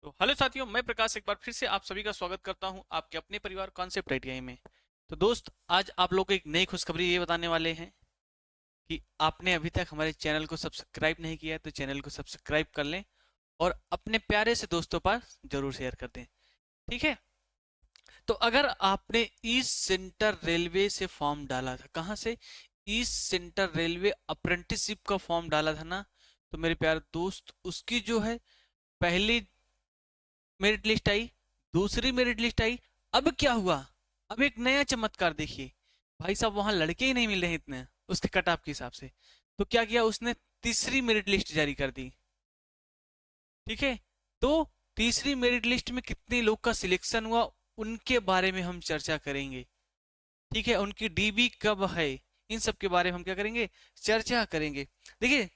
तो हेलो साथियों, मैं प्रकाश एक बार फिर से आप सभी का स्वागत करता हूं आपके अपने परिवार कॉन्सेप्ट आईटीआई में। तो दोस्त, आज आप लोग को एक नई खुशखबरी ये बताने वाले हैं कि आपने अभी तक हमारे चैनल को सब्सक्राइब नहीं किया है तो चैनल को सब्सक्राइब कर लें और अपने प्यारे से दोस्तों पास जरूर शेयर कर दें। ठीक है। तो अगर आपने ईस्ट सेंट्रल रेलवे से फॉर्म डाला था, कहाँ से? ईस्ट सेंट्रल रेलवे अप्रेंटिसशिप का फॉर्म डाला था ना, तो मेरे प्यारे दोस्त उसकी जो है पहली मेरिट लिस्ट आई, दूसरी मेरिट लिस्ट आई। अब क्या हुआ? अब एक नया चमत्कार देखिए भाई साहब, वहां लड़के ही नहीं मिल रहे इतने उसके कट ऑफ के हिसाब से। तो क्या किया उसने? तीसरी मेरिट लिस्ट जारी कर दी। ठीक है। तो तीसरी मेरिट लिस्ट में कितने लोग का सिलेक्शन हुआ उनके बारे में हम चर्चा करेंगे। ठीक है। उनकी डीबी कब है, इन सब के बारे में हम क्या करेंगे? चर्चा करेंगे। देखिए,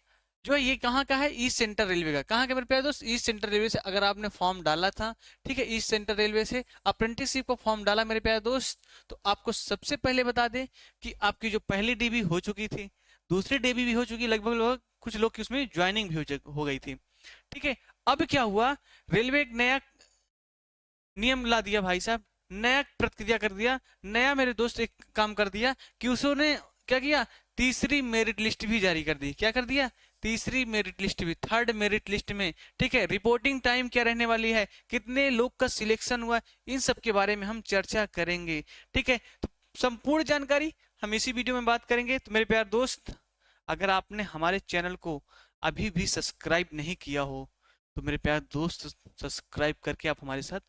जो है ये कहाँ का है? ईस्ट सेंट्रल रेलवे का। कहाँ के मेरे प्यारे दोस्त? ईस्ट सेंट्रल रेलवे से अगर आपने फॉर्म डाला था, ठीक है, ईस्ट सेंट्रल रेलवे से अप्रेंटिसशिप का फॉर्म डाला मेरे प्यारे दोस्त, तो आपको सबसे पहले बता दें कि आपकी जो पहली डीबी हो चुकी थी, दूसरी डीबी भी हो चुकी, लगभग लगभग कुछ लोग की उसमें ज्वाइनिंग भी हो गई थी। ठीक है। अब क्या हुआ? रेलवे एक नया नियम ला दिया भाई साहब, नया प्रक्रिया कर दिया, नया मेरे दोस्त एक काम कर दिया कि उसने क्या किया? तीसरी मेरिट लिस्ट भी जारी कर दी। क्या कर दिया? तीसरी मेरिट लिस्ट भी, थर्ड मेरिट लिस्ट में। ठीक है। रिपोर्टिंग टाइम क्या रहने वाली है, कितने लोग का सिलेक्शन हुआ, इन सब के बारे में हम चर्चा करेंगे। ठीक है। तो संपूर्ण जानकारी हम इसी वीडियो में बात करेंगे। तो मेरे प्यार दोस्त, अगर आपने हमारे चैनल को अभी भी सब्सक्राइब नहीं किया हो तो मेरे प्यार दोस्त सब्सक्राइब करके आप हमारे साथ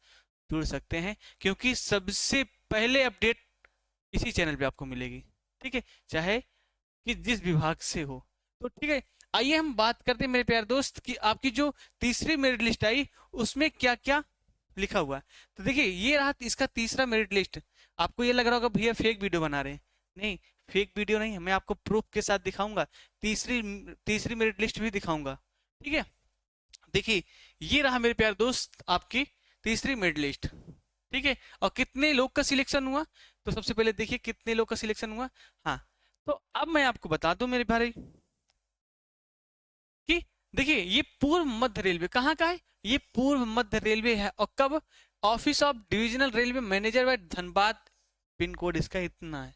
जुड़ सकते हैं, क्योंकि सबसे पहले अपडेट इसी चैनल पे आपको मिलेगी। ठीक है। चाहे कि जिस विभाग से हो। तो ठीक है, आइए हम बात करते हैं मेरे प्यारे दोस्त कि आपकी जो तीसरी मेरिट लिस्ट आई उसमें क्या क्या लिखा हुआ है। तो देखिए, ये रहा इसका तीसरा मेरिट लिस्ट। आपको ये लग रहा होगा भैया फेक वीडियो बना रहे हैं। नहीं, फेक वीडियो नहीं, मैं आपको प्रूफ के साथ दिखाऊंगा। तीसरी तीसरी मेरिट लिस्ट भी दिखाऊंगा। ठीक है। देखिए, ये रहा मेरे प्यारे दोस्त आपकी तीसरी मेरिट लिस्ट। ठीक है। और कितने लोग का सिलेक्शन हुआ? तो सबसे पहले देखिए कितने लोग का सिलेक्शन हुआ। हाँ, तो अब मैं आपको बता दूं मेरे भाई कि देखिए, ये पूर्व मध्य रेलवे कहाँ का है? ये पूर्व मध्य रेलवे है। और कब? Office of divisional railway manager व धनबाद। पिन कोड इसका इतना है।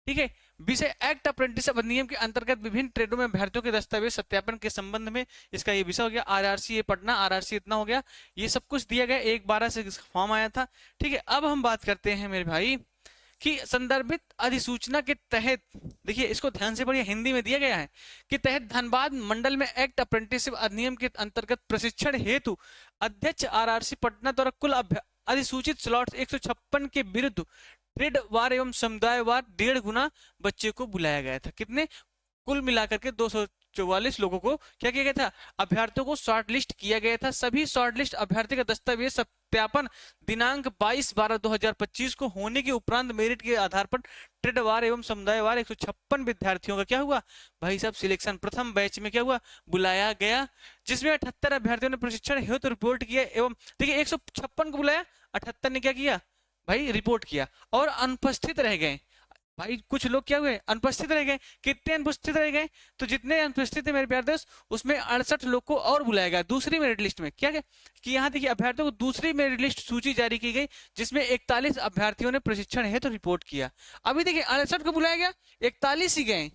ठीक है। विषय एक्ट अप्रेंटिसशिप अधिनियम के अंतर्गत विभिन्न ट्रेडों में अभ्यर्थियों के दस्तावेज सत्यापन के संबंध में इसका ये विषय हो गया। आरआरसी ये पटना, आरआरसी इतना हो गया। ये सब कुछ दिया गया, 1/12 से फॉर्म आया था। ठीक है। अब हम बात करते हैं मेरे भाई कि संदर्भित अधिसूचना के तहत, देखिए इसको ध्यान से पढ़िए, हिंदी में दिया गया है कि तहत धनबाद मंडल में एक्ट अप्रेंटिसशिप अधिनियम के अंतर्गत प्रशिक्षण हेतु अध्यक्ष आरआरसी पटना द्वारा कुल अधिसूचित स्लॉट 156 के विरुद्ध ट्रेड वार एवं समुदाय वार 1.5 गुना बच्चे को बुलाया गया था। कितने? कुल मिलाकर के 244 लोगों को क्या किया गया था? अभ्यर्थियों को शॉर्ट लिस्ट किया गया था। सभी शॉर्ट लिस्ट अभ्यर्थी का दस्तावेज सत्यापन दिनांक 22/12/2025 को होने के उपरांत मेरिट के आधार पर ट्रेड वार एवं समुदाय वार 156 विद्यार्थियों का क्या हुआ भाई साहब? सिलेक्शन प्रथम बैच में क्या हुआ? बुलाया गया, जिसमें 78 अभ्यर्थियों ने प्रशिक्षण हेतु रिपोर्ट किया। एवं देखिए, 156 को बुलाया, 78 ने क्या किया भाई? रिपोर्ट किया और अनुपस्थित रह गए। भाई कुछ लोग क्या हुए? अनुपस्थित रह गए। कितने अनुपस्थित रह गए? तो जितने अनुपस्थित थे मेरे प्यारे दोस्त, उसमें 68 लोग को और बुलाया गया दूसरी मेरिट लिस्ट में। क्या कि यहाँ देखिए, अभ्यर्थियों को दूसरी मेरिट लिस्ट सूची जारी की गई, जिसमें 41 अभ्यर्थियों ने प्रशिक्षण है तो रिपोर्ट किया। अभी देखिए, 68 को बुलाया गया, 41 ही गए।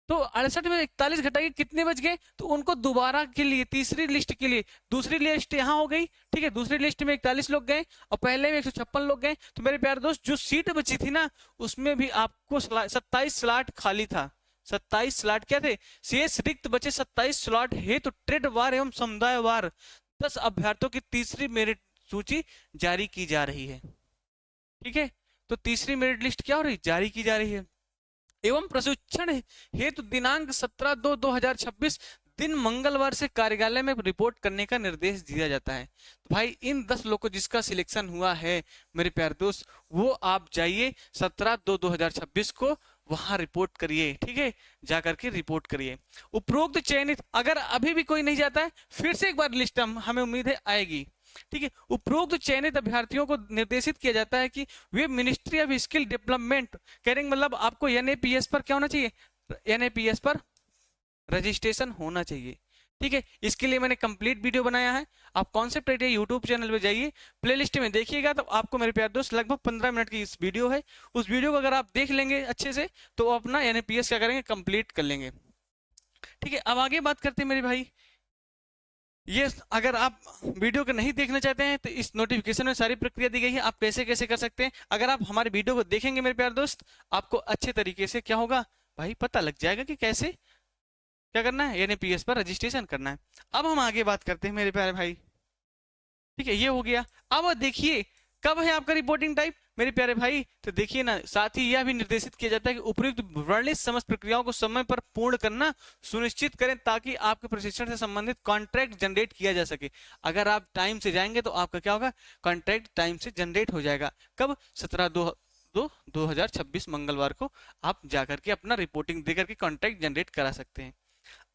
तो 68 में 41 घटाइए, कितने बच गए? तो उनको दोबारा के लिए तीसरी लिस्ट के लिए दूसरी लिस्ट यहाँ हो गई। ठीक है। दूसरी लिस्ट में 41 लोग गए और पहले में 156 लोग गए। तो मेरे प्यारे दोस्त, जो सीट बची थी ना, उसमें भी आपको 27 स्लॉट खाली था। 27 स्लॉट क्या थे? शेष रिक्त बचे 27 स्लॉट है तो ट्रेड वार एवं समुदाय वार 10 अभ्यर्थियों की तीसरी मेरिट सूची जारी की जा रही है। ठीक है। तो तीसरी मेरिट लिस्ट क्या हो रही? जारी की जा रही है। एवं प्रशिक्षण हेतु दिनांक 17/2/2026 दिन मंगलवार से कार्यालय में रिपोर्ट करने का निर्देश दिया जाता है। तो भाई इन 10 लोग को जिसका सिलेक्शन हुआ है मेरे प्यारे दोस्त, वो आप जाइए 17/2/2026 को वहां रिपोर्ट करिए। ठीक है। जाकर के रिपोर्ट करिए। उपरोक्त चयनित, अगर अभी भी कोई नहीं जाता है, फिर से एक बार लिस्ट हमें उम्मीद है आएगी। ठीक है। उपरोक्त चयनित अभ्यर्थियों को निर्देशित किया जाता है कि वे मिनिस्ट्री ऑफ स्किल डेवलपमेंट करेंगे, मतलब आपको एनएपीएस पर क्या होना चाहिए? एनएपीएस पर रजिस्ट्रेशन होना चाहिए। ठीक है, इसके लिए मैंने कंप्लीट वीडियो बनाया है। आप कॉन्सेप्ट आइडिया यूट्यूब चैनल पे जाइए, प्लेलिस्ट में देखिएगा, तो आपको मेरे प्यारे दोस्त लगभग 15 मिनट की इस वीडियो है। उस वीडियो को अगर आप देख लेंगे अच्छे से तो अपना एनएपीएस क्या करेंगे, कंप्लीट कर लेंगे। ठीक है, अब आगे बात करते हैं मेरे भाई। ये अगर आप वीडियो को नहीं देखना चाहते हैं तो इस नोटिफिकेशन में सारी प्रक्रिया दी गई है, आप कैसे कैसे कर सकते हैं। अगर आप हमारे वीडियो को देखेंगे मेरे प्यारे दोस्त, आपको अच्छे तरीके से क्या होगा भाई, पता लग जाएगा कि कैसे क्या करना है, एनएपीएस पर रजिस्ट्रेशन करना है। अब हम आगे बात करते हैं मेरे प्यारे भाई। ठीक है, ये हो गया। अब देखिए कब है आपका रिपोर्टिंग टाइप मेरे प्यारे भाई, तो देखिए ना, साथ ही यह भी निर्देशित किया जाता है कि उपयुक्त वर्णित समस्त प्रक्रियाओं को समय पर पूर्ण करना सुनिश्चित करें ताकि आपके प्रशिक्षण से संबंधित कॉन्ट्रैक्ट जनरेट किया जा सके। अगर आप टाइम से जाएंगे तो आपका क्या होगा, कॉन्ट्रैक्ट टाइम से जनरेट हो जाएगा। कब, 17/2/2026 मंगलवार को आप जाकर के अपना रिपोर्टिंग देकर के कॉन्ट्रैक्ट जनरेट करा सकते हैं।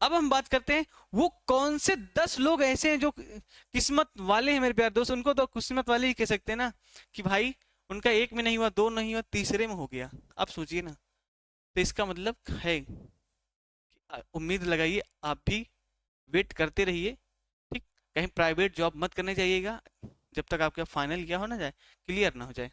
अब हम बात करते हैं वो कौन से 10 लोग ऐसे हैं जो किस्मत वाले हैं मेरे प्यारे दोस्त। उनको तो किस्मत वाले ही कह सकते हैं ना, कि भाई उनका एक में नहीं हुआ, दो नहीं हुआ, तीसरे में हो गया। अब सोचिए ना, तो इसका मतलब है कि उम्मीद लगाइए, आप भी वेट करते रहिए। ठीक, कहीं प्राइवेट जॉब मत करने जाइएगा जब तक आपका फाइनल क्या हो ना जाए, क्लियर ना हो जाए।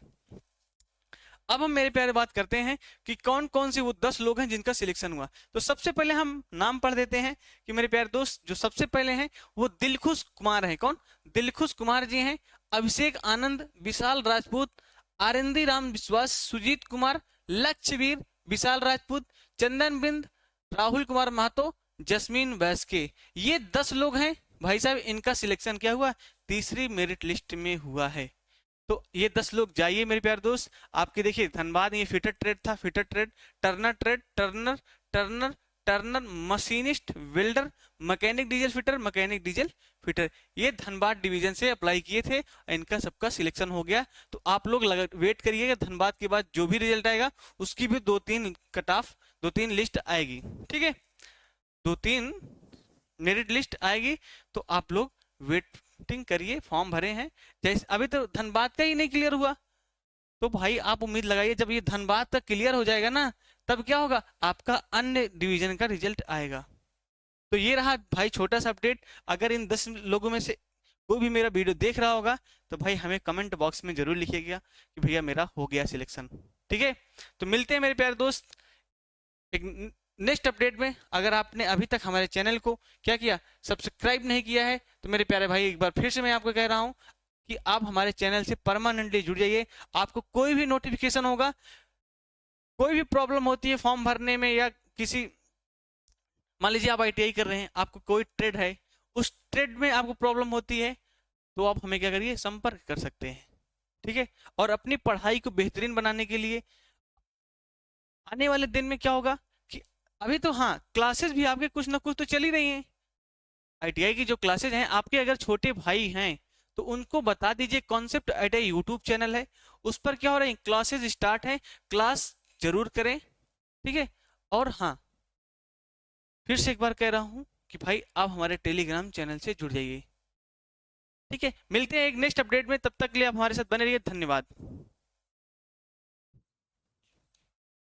अब हम मेरे प्यारे बात करते हैं कि कौन कौन से वो 10 लोग हैं जिनका सिलेक्शन हुआ। तो सबसे पहले हम नाम पढ़ देते हैं कि मेरे प्यारे दोस्त, जो सबसे पहले हैं वो दिलखुश कुमार हैं। कौन, दिलखुश कुमार जी हैं। अभिषेक आनंद, विशाल राजपूत, आरंदी राम विश्वास, सुजीत कुमार, लक्ष्यवीर, विशाल राजपूत, चंदन बिंद, राहुल कुमार महतो, जस्मीन वैसके। ये 10 लोग हैं भाई साहब, इनका सिलेक्शन क्या हुआ, तीसरी मेरिट लिस्ट में हुआ है। तो ये 10 लोग जाइए मेरे प्यारे दोस्त। आपके देखिए धनबाद ये फिटर ट्रेड था, fitter trade, Turner trade, Turner, Turner, Turner, machinist, welder, mechanic diesel fitter, mechanic diesel fitter, ये धनबाद डिवीजन से अप्लाई किए थे। इनका सबका सिलेक्शन हो गया। तो आप लोग वेट करिएगा, धनबाद के बाद जो भी रिजल्ट आएगा उसकी भी 2-3 कट ऑफ, 2-3 लिस्ट आएगी। ठीक है, 2-3 मेरिट लिस्ट आएगी, तो आप लोग वेटिंग करिए। फॉर्म भरे हैं, जैसे अभी तो धनबाद का ही नहीं क्लियर हुआ, तो भाई आप उम्मीद लगाइए जब ये धनबाद तक क्लियर हो जाएगा ना, तब क्या होगा, आपका अन्य डिवीजन का रिजल्ट आएगा। तो ये रहा भाई छोटा सा अपडेट। अगर इन 10 लोगों में से कोई भी मेरा वीडियो देख रहा होगा तो भाई हमें कमेंट बॉक्स में जरूर लिखिएगा कि भैया मेरा हो गया सिलेक्शन। ठीक है, तो मिलते हैं मेरे प्यारे दोस्त एक नेक्स्ट अपडेट में। अगर आपने अभी तक हमारे चैनल को क्या किया, सब्सक्राइब नहीं किया है, तो मेरे प्यारे भाई एक बार फिर से मैं आपको कह रहा हूं कि आप हमारे चैनल से परमानेंटली जुड़ जाइए। आपको कोई भी नोटिफिकेशन होगा, कोई भी प्रॉब्लम होती है फॉर्म भरने में, या किसी, मान लीजिए आप आईटीआई कर रहे हैं, आपको कोई ट्रेड है, उस ट्रेड में आपको प्रॉब्लम होती है, तो आप हमें क्या करिए, संपर्क कर सकते हैं। ठीक है, और अपनी पढ़ाई को बेहतरीन बनाने के लिए आने वाले दिन में क्या होगा कि अभी तो हाँ क्लासेस भी आपके कुछ ना कुछ तो चल ही रही हैं। आईटीआई की जो क्लासेस हैं, आपके अगर छोटे भाई हैं तो उनको बता दीजिए, कॉन्सेप्ट आईटीआई यूट्यूब चैनल है, उस पर क्या हो रहा है, क्लासेस स्टार्ट है, क्लास जरूर करें। ठीक है, और हाँ फिर से एक बार कह रहा हूँ कि भाई आप हमारे टेलीग्राम चैनल से जुड़ जाइए। ठीक है, मिलते हैं एक नेक्स्ट अपडेट में, तब तक के लिए आप हमारे साथ बने रहिए। धन्यवाद।